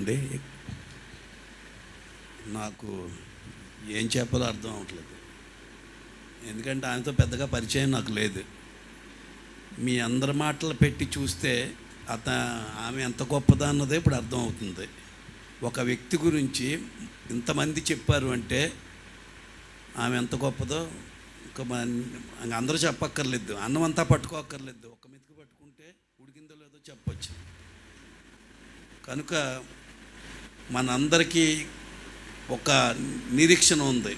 అండి, నాకు ఏం చెప్పాలో అర్థం అవ్వట్లేదు. ఎందుకంటే ఆయనతో పెద్దగా పరిచయం నాకు లేదు. మీ అందరి మాటలు పెట్టి చూస్తే ఆమె ఎంత గొప్పదా అన్నదే ఇప్పుడు అర్థం అవుతుంది. ఒక వ్యక్తి గురించి ఇంతమంది చెప్పారు అంటే ఆమె ఎంత గొప్పదో అందరూ చెప్పక్కర్లేదు, అన్నం అంతా పట్టుకోక్కర్లేదు, ఒక మెతుకు పట్టుకుంటే ఉడికిందో లేదో చెప్పచ్చు. కనుక మనందరికీ ఒక నిరీక్షణ ఉంది.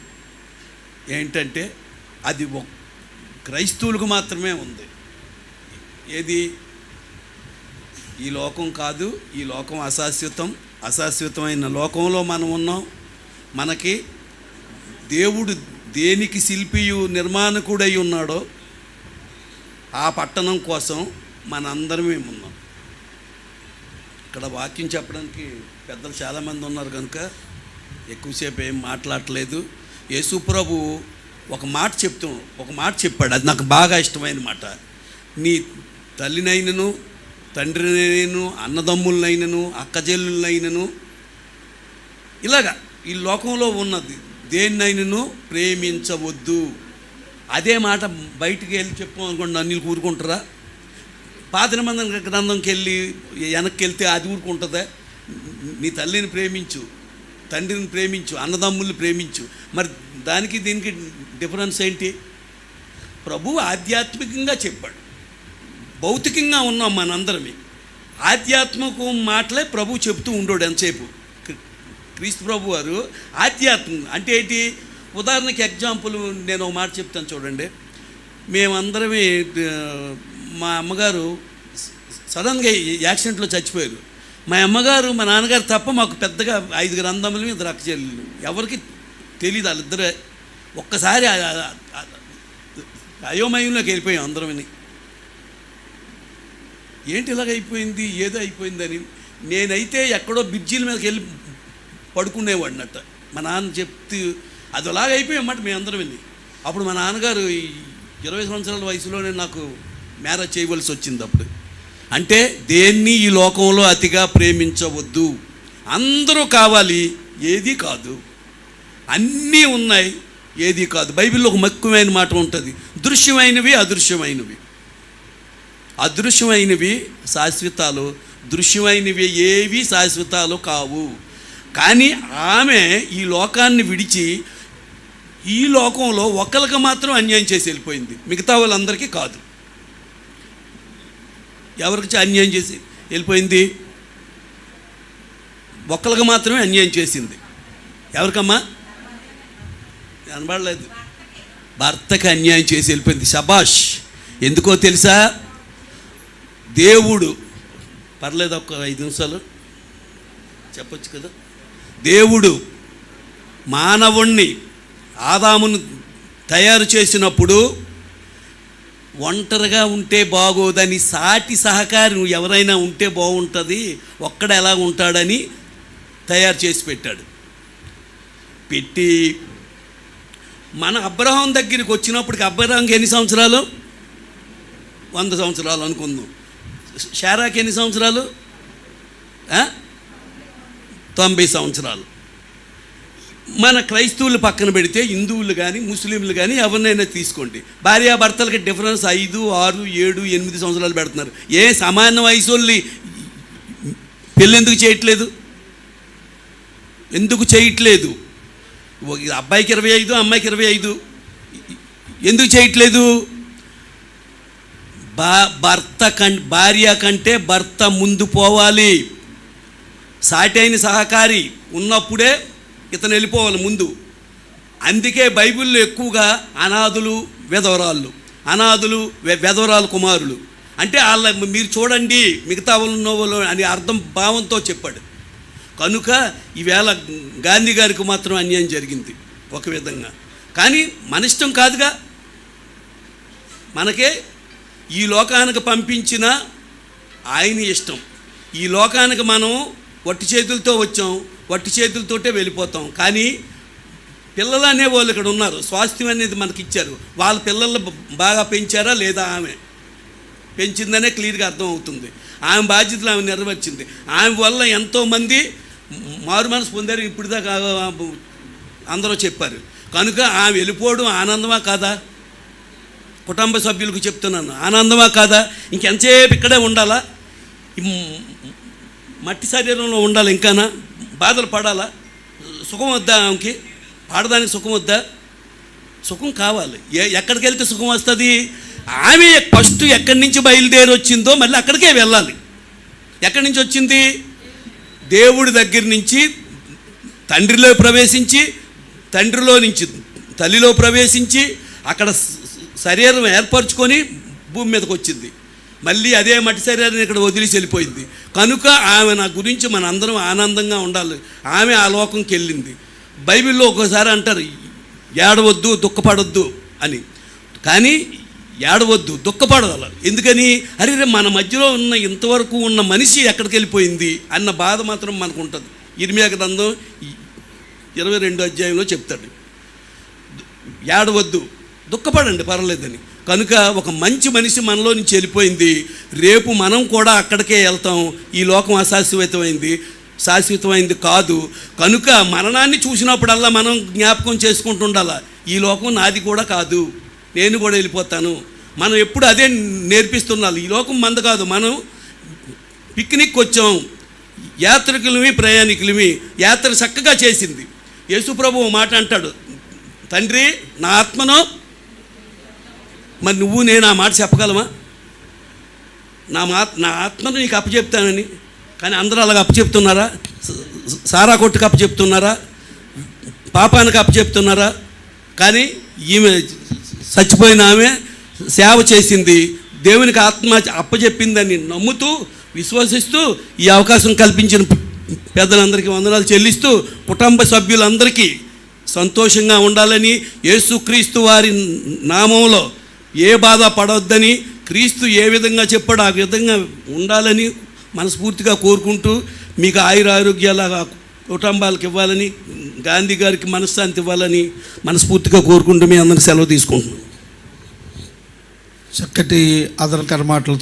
ఏంటంటే అది క్రైస్తవులకు మాత్రమే ఉంది. ఏది? ఈ లోకం కాదు, ఈ లోకం అశాశ్వతమైన లోకంలో మనం ఉన్నాం. మనకి దేవుడు దేనికి శిల్పియు నిర్మాణకుడై ఉన్నాడో ఆ పట్టణం కోసం మనందరమే ఉన్నాం. ఇక్కడ వాక్యం చెప్పడానికి పెద్దలు చాలామంది ఉన్నారు కనుక ఎక్కువసేపు ఏం మాట్లాడలేదు. యేసు ప్రభు ఒక మాట చెప్పాడు, అది నాకు బాగా ఇష్టమైన మాట. నీ తల్లినైనను, తండ్రినైనను, అన్నదమ్ములనైనను, అక్కచెల్లులనైనను, ఇలాగా ఈ లోకంలో ఉన్నది దేన్నైనను ప్రేమించవద్దు. అదే మాట బయటికి వెళ్ళి చెప్పామనుకోండి, అన్నిలు కూరుకుంటారా? పాత నిబంధన గ్రంథంకి వెళ్ళి వెనక్కి వెళ్తే అది ఊరుకుంటుందా? నీ తల్లిని ప్రేమించు, తండ్రిని ప్రేమించు, అన్నదమ్ముల్ని ప్రేమించు. మరి దానికి దీనికి డిఫరెన్స్ ఏంటి? ప్రభు ఆధ్యాత్మికంగా చెప్పాడు. భౌతికంగా ఉన్నాం మనందరమే. ఆధ్యాత్మిక మాటలే ప్రభు చెప్తూ ఉండోడు ఎంతసేపు. క్రీస్తు ప్రభు వారు ఆధ్యాత్మికం అంటే ఏంటి? ఉదాహరణకి ఎగ్జాంపుల్ నేను ఒక మాట చెప్తాను చూడండి. మేమందరమే, మా అమ్మగారు సడన్గా యాక్సిడెంట్లో చచ్చిపోయారు. మా అమ్మగారు, మా నాన్నగారు తప్ప మాకు పెద్దగా 5 అన్నదమ్ములు, 2 అక్కచెల్లెలు, ఎవరికి తెలియదు. వాళ్ళిద్దరే ఒక్కసారి అయోమయంలోకి వెళ్ళిపోయాం అందరమని. ఏంటి ఇలాగైపోయింది, ఏదో అయిపోయిందని. నేనైతే ఎక్కడో బ్రిడ్జీల మీదకి వెళ్ళి పడుకునేవాడినట్ట. మా నాన్న చెప్తూ అది అలాగైపోయామాట మేమందరమని. అప్పుడు మా నాన్నగారు 20 సంవత్సరాల వయసులోనే నాకు మ్యారేజ్ చేయవలసి వచ్చింది. అప్పుడు అంటే దేన్ని ఈ లోకంలో అతిగా ప్రేమించవద్దు. అందరూ కావాలి, ఏది కాదు. అన్నీ ఉన్నాయి, ఏది కాదు. బైబిల్లో ఒక ముఖ్యమైన మాట ఉంటుంది, దృశ్యమైనవి అదృశ్యమైనవి. అదృశ్యమైనవి శాశ్వతాలు, దృశ్యమైనవి ఏవి శాశ్వతాలు కావు. కానీ ఆమె ఈ లోకాన్ని విడిచి ఈ లోకంలో ఒకరికి మాత్రం అన్యాయం చేసి వెళ్ళిపోయింది, మిగతా వాళ్ళందరికీ కాదు. ఎవరికి అన్యాయం చేసి వెళ్ళిపోయింది? ఒక్కరికి మాత్రమే అన్యాయం చేసింది. ఎవరికమ్మా? కనబడలేదు. భర్తకి అన్యాయం చేసి వెళ్ళిపోయింది. శబాష్! ఎందుకో తెలుసా? దేవుడు, పర్లేదు ఒక 5 నిమిషాలు చెప్పొచ్చు కదా. దేవుడు మానవుణ్ణి, ఆదామును తయారు చేసినప్పుడు ఒంటరిగా ఉంటే బాగోదని సాటి సహకారి ఎవరైనా ఉంటే బాగుంటుంది, ఒక్కడ ఎలా ఉంటాడని తయారు చేసి పెట్టాడు. పెట్టి మన అబ్రహాం దగ్గరికి వచ్చినప్పటికి, అబ్రహాంకి ఎన్ని సంవత్సరాలు? 100 సంవత్సరాలు అనుకుందాం. శారాకి ఎన్ని సంవత్సరాలు? 90 సంవత్సరాలు. మన క్రైస్తవులు పక్కన పెడితే హిందువులు కానీ ముస్లింలు కానీ ఎవరినైనా తీసుకోండి, భార్యాభర్తలకి డిఫరెన్స్ 5, 6, 7, 8 సంవత్సరాలు పెడుతున్నారు. ఏ సమాన వయసు వాళ్ళని పెళ్ళి ఎందుకు చేయట్లేదు? అబ్బాయికి 25, అమ్మాయికి 25 ఎందుకు చేయట్లేదు? భార్య కంటే భర్త ముందు పోవాలి. సాటైన సహకారి ఉన్నప్పుడే ఇతను వెళ్ళిపోవాలి ముందు. అందుకే బైబిల్లో ఎక్కువగా అనాథులు, వెధవరాలు కుమారులు అంటే వాళ్ళ మీరు చూడండి మిగతా వాళ్ళు ఉన్న వాళ్ళు అని అర్థం భావంతో చెప్పాడు. కనుక ఈవేళ గాంధీ గారికి మాత్రం అన్యాయం జరిగింది ఒక విధంగా. కానీ మన ఇష్టం కాదుగా, మనకే ఈ లోకానికి పంపించిన ఆయన ఇష్టం. ఈ లోకానికి మనం వట్టి చేతులతో వచ్చాం, వట్టి చేతులతోటే వెళ్ళిపోతాం. కానీ పిల్లలు అనేవాళ్ళు ఇక్కడ ఉన్నారు, స్వాస్థ్యం అనేది మనకి ఇచ్చారు. వాళ్ళ పిల్లలు బాగా పెంచారా లేదా? ఆమె పెంచిందనే క్లియర్గా అర్థమవుతుంది. ఆమె బాధ్యతలు ఆమె నెరవేర్చింది. ఆమె వల్ల ఎంతోమంది మారు మనసు పొందారు. ఇప్పుడు దాకా అందరూ చెప్పారు. కనుక ఆ వెళ్ళిపోవడం ఆనందమా కాదా? కుటుంబ సభ్యులకు చెప్తున్నాను, ఆనందమా కాదా? ఇంకెంతసేపు ఇక్కడే ఉండాలా? మట్టి శరీరంలో ఉండాలి ఇంకానా? బాధలు పడాలా? సుఖం వద్దా? ఆమెకి పాడడానికి సుఖం వద్దా? సుఖం కావాలి. ఎక్కడికి వెళ్తే సుఖం వస్తుంది? ఆమె ఫస్ట్ ఎక్కడి నుంచి బయలుదేరి వచ్చిందో మళ్ళీ అక్కడికే వెళ్ళాలి. ఎక్కడి నుంచి వచ్చింది? దేవుడి దగ్గర నుంచి తండ్రిలో ప్రవేశించి, తండ్రిలో నుంచి తల్లిలో ప్రవేశించి, అక్కడ శరీరం ఏర్పరచుకొని భూమి మీదకి వచ్చింది. మళ్ళీ అదే మట్టి శరీరాన్ని ఇక్కడ వదిలేసి వెళ్ళిపోయింది. కనుక ఆమె నా గురించి మన అందరం ఆనందంగా ఉండాలి. ఆమె ఆ లోకంకి వెళ్ళింది. బైబిల్లో ఒక్కోసారి అంటారు ఏడవద్దు, దుఃఖపడొద్దు అని. కానీ ఏడవద్దు, దుఃఖపడాలి. ఎందుకని? అరే మన మధ్యలో ఉన్న ఇంతవరకు ఉన్న మనిషి ఎక్కడికి వెళ్ళిపోయింది అన్న బాధ మాత్రం మనకు ఉంటుంది. ఇర్మియా గ్రంథం 22వ అధ్యాయంలో చెప్తాడు, ఏడవద్దు, దుఃఖపడండి, పర్వాలేదని. కనుక ఒక మంచి మనిషి మనలో నుంచి వెళ్ళిపోయింది. రేపు మనం కూడా అక్కడికే వెళ్తాం. ఈ లోకం శాశ్వతమైంది కాదు. కనుక మరణాన్ని చూసినప్పుడల్లా మనం జ్ఞాపకం చేసుకుంటూ ఉండాలి, ఈ లోకం నాది కూడా కాదు, నేను కూడా వెళ్ళిపోతాను. మనం ఎప్పుడు అదే నేర్పిస్తున్నాం. ఈ లోకం మంద కాదు, మనం పిక్నిక్ వచ్చాం, యాత్రికులమి ప్రయాణికులమి. యాత్ర చక్కగా చేసింది. యేసుప్రభు మాట అంటాడు, తండ్రి నా ఆత్మను, మరి నువ్వు నేను ఆ మాట చెప్పగలమా? నా ఆత్మను నీకు అప్పచెప్తానని. కానీ అందరూ అలాగ అప్పచెప్తున్నారా? సారా కొట్టుకు అప్పచెప్తున్నారా? పాపానికి అప్పచెప్తున్నారా? కానీ ఈమె చచ్చిపోయిన ఆమె సేవ చేసింది, దేవునికి ఆత్మ అప్పచెప్పిందని నమ్ముతూ విశ్వసిస్తూ ఈ అవకాశం కల్పించిన పెద్దలందరికీ వందనాలు చెల్లిస్తూ, కుటుంబ సభ్యులందరికీ సంతోషంగా ఉండాలని, యేసుక్రీస్తు వారి నామంలో ఏ బాధ పడవద్దని, క్రీస్తు ఏ విధంగా చెప్పాడో ఆ విధంగా ఉండాలని మనస్ఫూర్తిగా కోరుకుంటూ, మీకు ఆయురారోగ్యాల కుటుంబాలకు ఇవ్వాలని, గాంధీ గారికి మనశ్శాంతి ఇవ్వాలని మనస్ఫూర్తిగా కోరుకుంటూ మీ అందరికీ సెలవు తీసుకుంటున్నాను. చక్కటి ఆదరణకర మాటలు